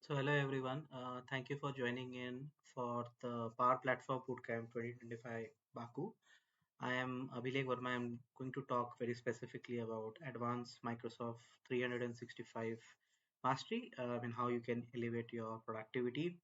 So hello everyone. Thank you for joining in for the Power Platform Bootcamp 2025 Baku. I am Abhilek Verma. I'm going to talk very specifically about advanced Microsoft 365 mastery and how you can elevate your productivity.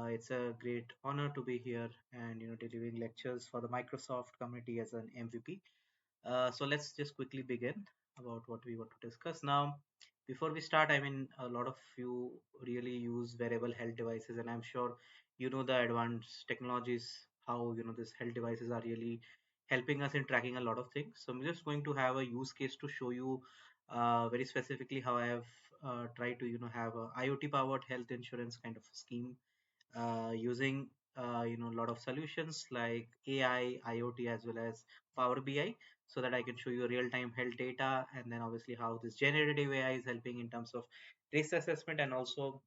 It's a great honor to be here and delivering lectures for the Microsoft community as an MVP. So let's just quickly begin about what we want to discuss. Now, before we start, I mean, a lot of you really use wearable health devices, and I'm sure you know the advanced technologies, how these health devices are really helping us in tracking a lot of things. So I'm just going to have a use case to show you very specifically how I have tried to have a IoT powered health insurance kind of scheme using a lot of solutions like AI, IoT, as well as Power BI, so that I can show you real-time health data, and then obviously how this generative AI is helping in terms of risk assessment and also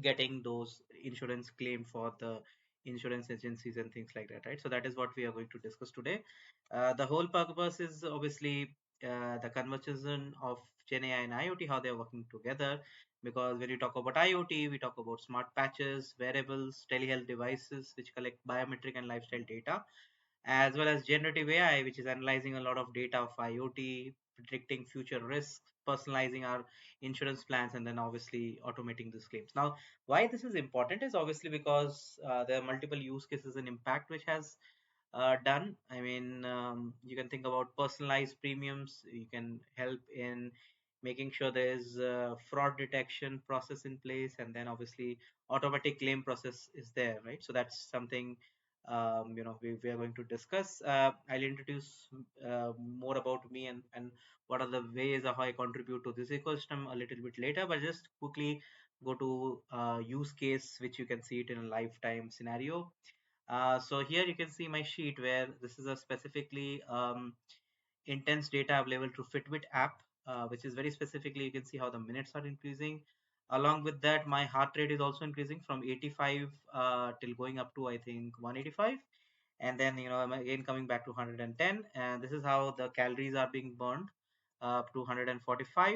getting those insurance claim for the insurance agencies and things like that, right? So that is what we are going to discuss today. The whole purpose is obviously the conversion of Gen AI and IoT, how they are working together. Because when you talk about IoT, we talk about smart patches, wearables, telehealth devices, which collect biometric and lifestyle data, as well as generative AI, which is analyzing a lot of data of IoT, predicting future risks, personalizing our insurance plans, and then obviously automating these claims. Now, why this is important is obviously because there are multiple use cases and impact which has done. I mean, you can think about personalized premiums. You can help in making sure there is fraud detection process in place, and then obviously automatic claim process is there, right? So that's something we are going to discuss. I'll introduce more about me and what are the ways of how I contribute to this ecosystem a little bit later, but just quickly go to use case which you can see it in a lifetime scenario. So here you can see my sheet where this is a specifically intense data available through Fitbit app, which is very specifically, you can see how the minutes are increasing. Along with that, my heart rate is also increasing from 85 till going up to I think 185, and then I'm again coming back to 110, and this is how the calories are being burned up to 145.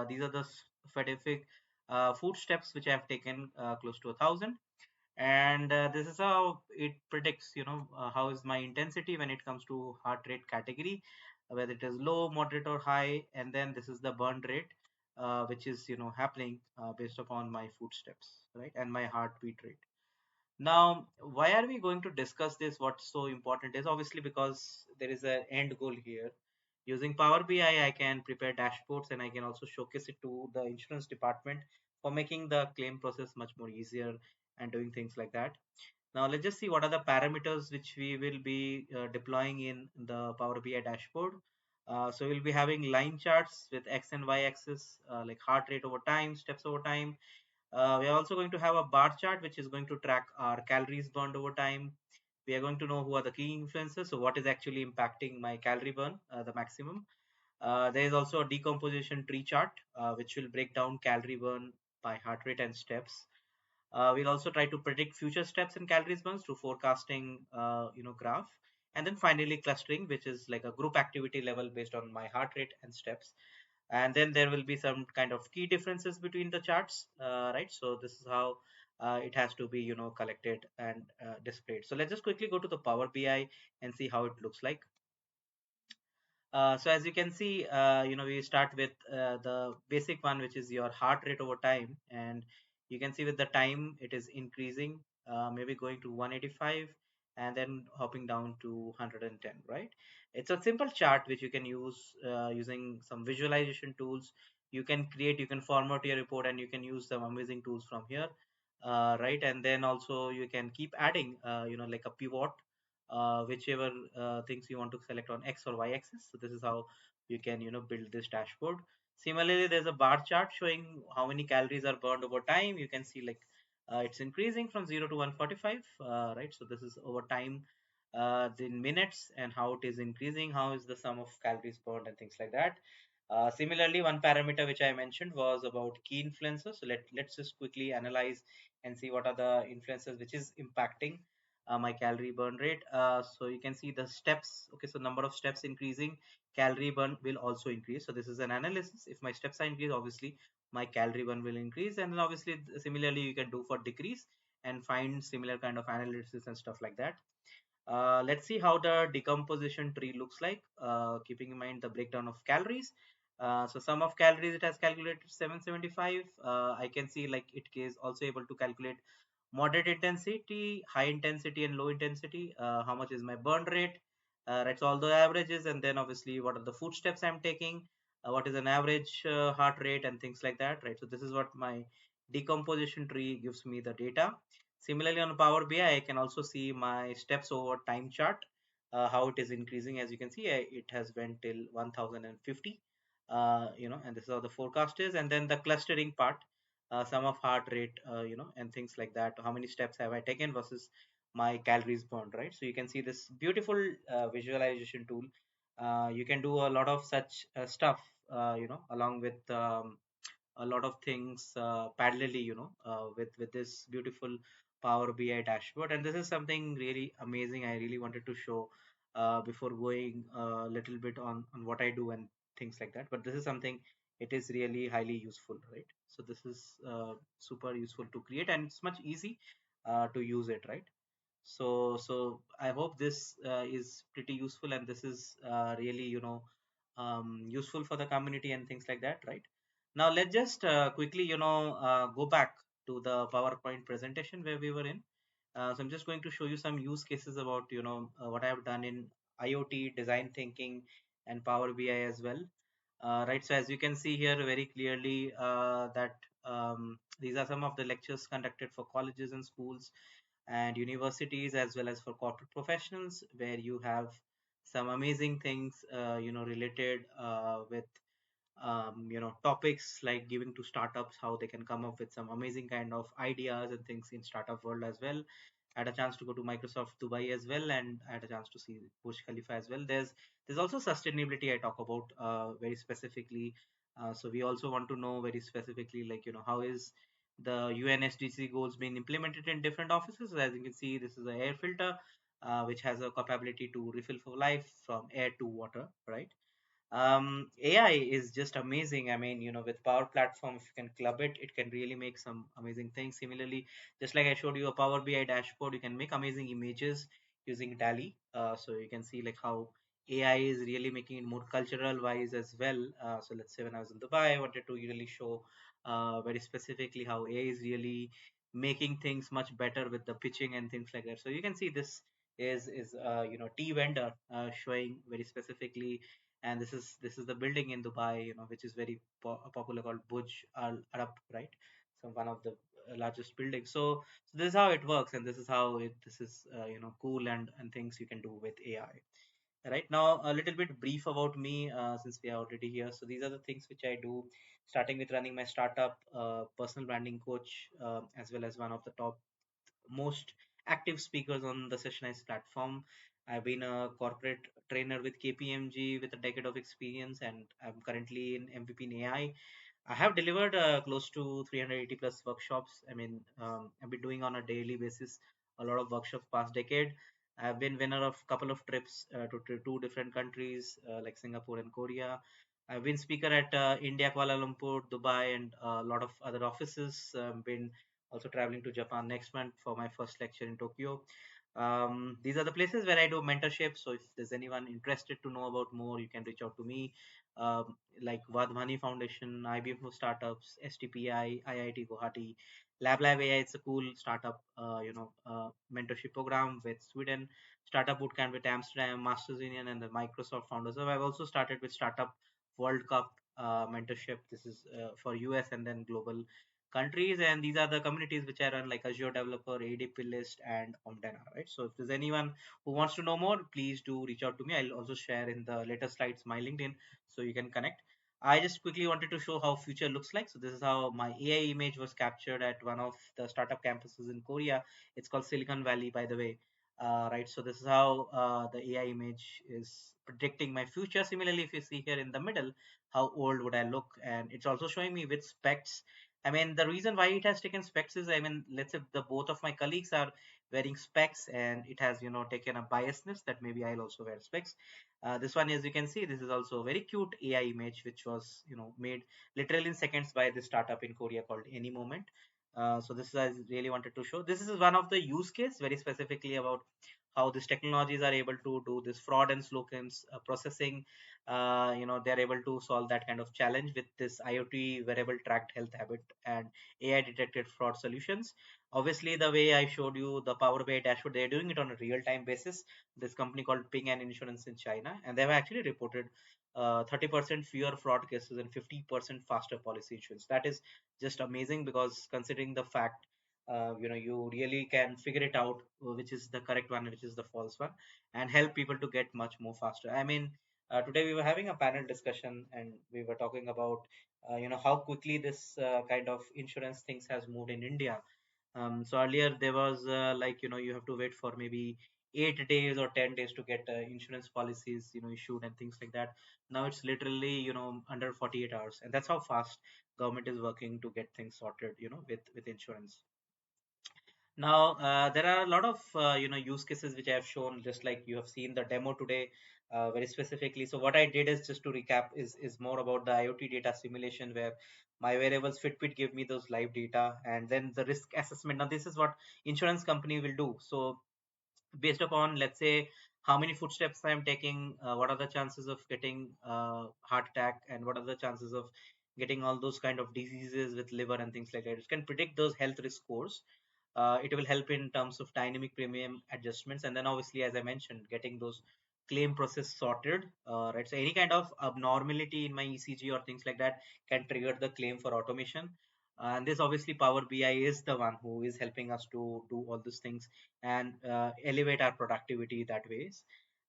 These are the specific food steps which I have taken close to 1,000, and this is how it predicts how is my intensity when it comes to heart rate category, whether it is low, moderate, or high, and then this is the burn rate which is happening based upon my footsteps, right, and my heartbeat rate. Now, why are we going to discuss this? What's so important is obviously because there is an end goal here. Using Power BI, I can prepare dashboards and I can also showcase it to the insurance department for making the claim process much more easier and doing things like that. Now, let's just see what are the parameters which we will be deploying in the Power BI dashboard. So we'll be having line charts with X and Y axis, like heart rate over time, steps over time. We are also going to have a bar chart which is going to track our calories burned over time. We are going to know who are the key influences, so what is actually impacting my calorie burn, the maximum. There is also a decomposition tree chart which will break down calorie burn by heart rate and steps. We'll also try to predict future steps in calories burns through forecasting, graph. And then finally clustering, which is like a group activity level based on my heart rate and steps. And then there will be some kind of key differences between the charts, right? So this is how it has to be, collected and displayed. So let's just quickly go to the Power BI and see how it looks like. So as you can see, we start with the basic one, which is your heart rate over time. And you can see with the time, it is increasing, maybe going to 185 and then hopping down to 110, right? It's a simple chart which you can use using some visualization tools. You can create, you can format your report, and you can use some amazing tools from here, right? And then also you can keep adding, like a pivot, whichever things you want to select on X or Y axis. So this is how you can build this dashboard. Similarly, there's a bar chart showing how many calories are burned over time. You can see like it's increasing from 0 to 145, right? So this is over time, in minutes, and how it is increasing, how is the sum of calories burned and things like that. Similarly, one parameter which I mentioned was about key influencers. So let's just quickly analyze and see what are the influencers which is impacting. my calorie burn rate. So you can see the steps. Okay, so number of steps increasing, calorie burn will also increase. So this is an analysis. If my steps are increased, obviously my calorie burn will increase, and then obviously similarly you can do for decrease and find similar kind of analysis and stuff like that. Let's see how the decomposition tree looks like, keeping in mind the breakdown of calories. So sum of calories, it has calculated 775. I can see like it is also able to calculate moderate intensity, high intensity, and low intensity. How much is my burn rate? Writes all the averages, and then obviously what are the footsteps I'm taking, what is an average heart rate, and things like that, right? So this is what my decomposition tree gives me the data. Similarly, on Power BI, I can also see my steps over time chart, how it is increasing. As you can see, it has went till 1050, and this is how the forecast is. And then the clustering part, sum of heart rate, and things like that. How many steps have I taken versus my calories burned, right? So you can see this beautiful visualization tool. You can do a lot of such stuff, along with a lot of things parallelly, with this beautiful Power BI dashboard. And this is something really amazing. I really wanted to show before going a little bit on what I do and things like that. But this is something, it is really highly useful, right? So this is super useful to create, and it's much easy to use it, right? So I hope this is pretty useful, and this is really, useful for the community and things like that, right? Now let's just quickly, go back to the PowerPoint presentation where we were in. So I'm just going to show you some use cases about, what I have done in IoT design thinking and Power BI as well. Right, so as you can see here very clearly, that these are some of the lectures conducted for colleges and schools and universities, as well as for corporate professionals, where you have some amazing things, related with topics like giving to startups, how they can come up with some amazing kind of ideas and things in startup world as well. I had a chance to go to Microsoft Dubai as well, and I had a chance to see Burj Khalifa as well. There's also sustainability I talk about very specifically. So we also want to know very specifically, like, how is the UN SDG goals being implemented in different offices. So as you can see, this is an air filter which has a capability to refill for life from air to water, right? AI is just amazing. I mean, with Power Platform, if you can club it, it can really make some amazing things. Similarly, just like I showed you a Power BI dashboard, you can make amazing images using DALI. So you can see like how AI is really making it more cultural wise as well. So let's say when I was in Dubai, I wanted to really show very specifically how AI is really making things much better with the pitching and things like that. So you can see this is tea vendor showing very specifically, and this is the building in Dubai, which is very popular, called Burj Al Arab, right? So one of the largest buildings. So this is how it works, and this is cool, and things you can do with AI. Right now, a little bit brief about me, since we are already here. So these are the things which I do, starting with running my startup, personal branding coach, as well as one of the top most active speakers on the Sessionize platform. I've been a corporate trainer with KPMG with a decade of experience, and I'm currently in MVP in AI. I have delivered close to 380 plus workshops. I mean, I've been doing on a daily basis a lot of workshops past decade. I've been winner of couple of trips to two different countries like Singapore and Korea. I've been speaker at India, Kuala Lumpur, Dubai, and a lot of other offices. Been also traveling to Japan next month for my first lecture in Tokyo. These are the places where I do mentorship. So if there's anyone interested to know about more, you can reach out to me. Like Vadhvani Foundation, IBM for Startups, STPI, IIT Guwahati, LabLab AI. It's a cool startup, mentorship program with Sweden, Startup Bootcamp with Amsterdam, Masters Union, and the Microsoft Founders. So I've also started with Startup World Cup mentorship. This is for US and then global countries, and these are the communities which I run, like Azure Developer, ADP List, and Omdana, right? So if there's anyone who wants to know more, please do reach out to me. I'll also share in the later slides my LinkedIn, so you can connect. I just quickly wanted to show how future looks like. So this is how my AI image was captured at one of the startup campuses in Korea. It's called Silicon Valley, by the way. Right, so this is how the AI image is predicting my future. Similarly, if you see here in the middle, how old would I look, and it's also showing me with specs. I mean, the reason why it has taken specs is, I mean, let's say the both of my colleagues are wearing specs, and it has taken a biasness that maybe I'll also wear specs. This one, as you can see, this is also a very cute AI image which was made literally in seconds by this startup in Korea called Any Moment. So this is, I really wanted to show. This is one of the use case very specifically about how these technologies are able to do this fraud and slow claims processing. They're able to solve that kind of challenge with this IoT wearable tracked health habit and AI detected fraud solutions. Obviously, the way I showed you the Power BI dashboard, they're doing it on a real time basis. This company called Ping and Insurance in China, and they have actually reported 30% fewer fraud cases and 50% faster policy issuance. That is just amazing, because considering the fact you really can figure it out, which is the correct one, which is the false one, and help people to get much more faster. I mean, today we were having a panel discussion, and we were talking about how quickly this kind of insurance things has moved in India. So earlier there was like you have to wait for maybe 8 days or 10 days to get insurance policies issued and things like that. Now it's literally under 48 hours, and that's how fast government is working to get things sorted with insurance. Now, there are a lot of use cases which I have shown, just like you have seen the demo today, very specifically. So what I did is, just to recap, is more about the IoT data simulation, where my wearables Fitbit give me those live data, and then the risk assessment. Now this is what insurance company will do. So based upon, let's say, how many footsteps I'm taking, what are the chances of getting heart attack, and what are the chances of getting all those kind of diseases with liver and things like that. It can predict those health risk scores. It will help in terms of dynamic premium adjustments, and then obviously, as I mentioned, getting those claim process sorted. Right, so any kind of abnormality in my ECG or things like that can trigger the claim for automation. And this, obviously, Power BI is the one who is helping us to do all these things and elevate our productivity that ways.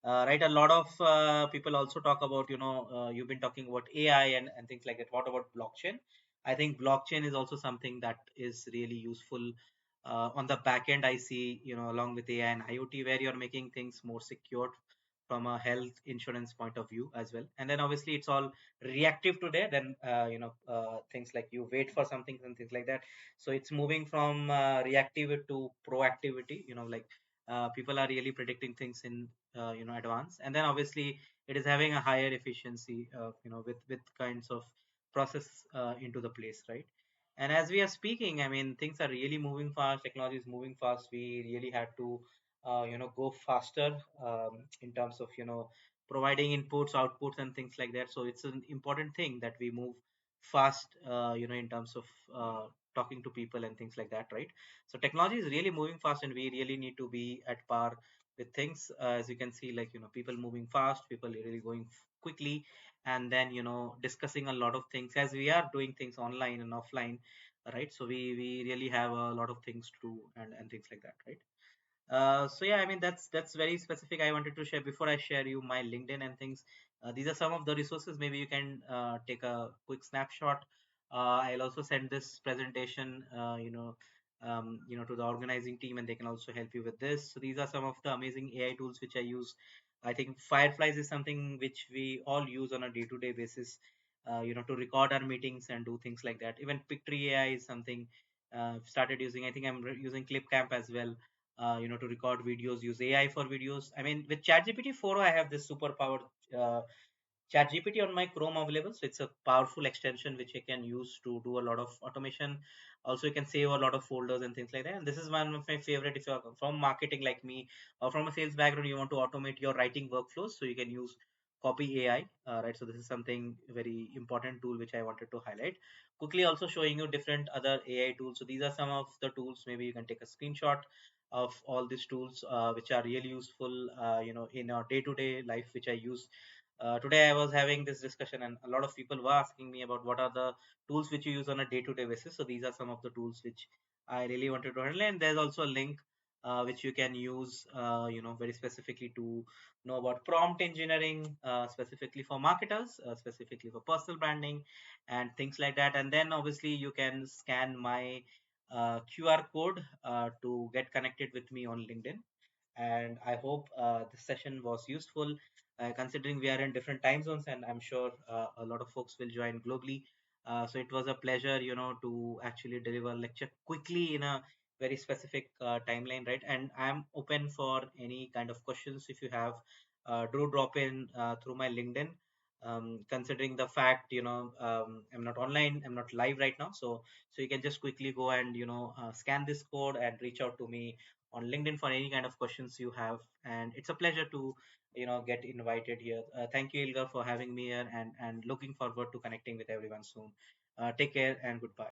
Right, a lot of people also talk about, you've been talking about AI and things like that. What about blockchain? I think blockchain is also something that is really useful on the back end. I see, along with AI and IoT, where you're making things more secure from a health insurance point of view as well. And then obviously it's all reactive today. Then things like you wait for something and things like that. So it's moving from reactive to proactivity. Like people are really predicting things in advance. And then obviously it is having a higher efficiency, with kinds of process into the place, right? And as we are speaking, I mean, things are really moving fast. Technology is moving fast. We really had to, go faster in terms of, providing inputs, outputs, and things like that. So it's an important thing that we move fast, in terms of talking to people and things like that, right? So technology is really moving fast, and we really need to be at par with things. As you can see, like, people moving fast, people really going quickly, and then discussing a lot of things, as we are doing things online and offline, right? So we really have a lot of things to do, and things like that, right? So yeah, I mean, that's very specific I wanted to share. Before I share you my LinkedIn and things, these are some of the resources. Maybe you can take a quick snapshot. I'll also send this presentation to the organizing team, and they can also help you with this. So these are some of the amazing AI tools which I use. I think Fireflies is something which we all use on a day-to-day basis, to record our meetings and do things like that. Even Pictory AI is something I've started using. I think I'm using Clipcamp as well, to record videos, use AI for videos. I mean, with ChatGPT 4, I have this super powered uh, ChatGPT on my Chrome available. So it's a powerful extension which I can use to do a lot of automation. Also, you can save a lot of folders and things like that. And this is one of my favorite. If you're from marketing like me, or from a sales background, you want to automate your writing workflows, so you can use Copy AI. Right. So this is something very important tool which I wanted to highlight. Quickly also showing you different other AI tools. So these are some of the tools. Maybe you can take a screenshot of all these tools, which are really useful, in our day-to-day life, which I use. Today I was having this discussion, and a lot of people were asking me about what are the tools which you use on a day-to-day basis. So these are some of the tools which I really wanted to handle. And there's also a link which you can use, very specifically to know about prompt engineering, specifically for marketers, specifically for personal branding, and things like that. And then obviously you can scan my QR code to get connected with me on LinkedIn. And I hope this session was useful, considering we are in different time zones, and I'm sure a lot of folks will join globally. So it was a pleasure, to actually deliver lecture quickly in a very specific timeline, right? And I'm open for any kind of questions if you have. Do drop in through my LinkedIn. Considering the fact, I'm not online, I'm not live right now, so you can just quickly go and scan this code and reach out to me on LinkedIn for any kind of questions you have. And it's a pleasure to get invited here. Thank you, Ilgar, for having me here, and looking forward to connecting with everyone soon. Take care and goodbye.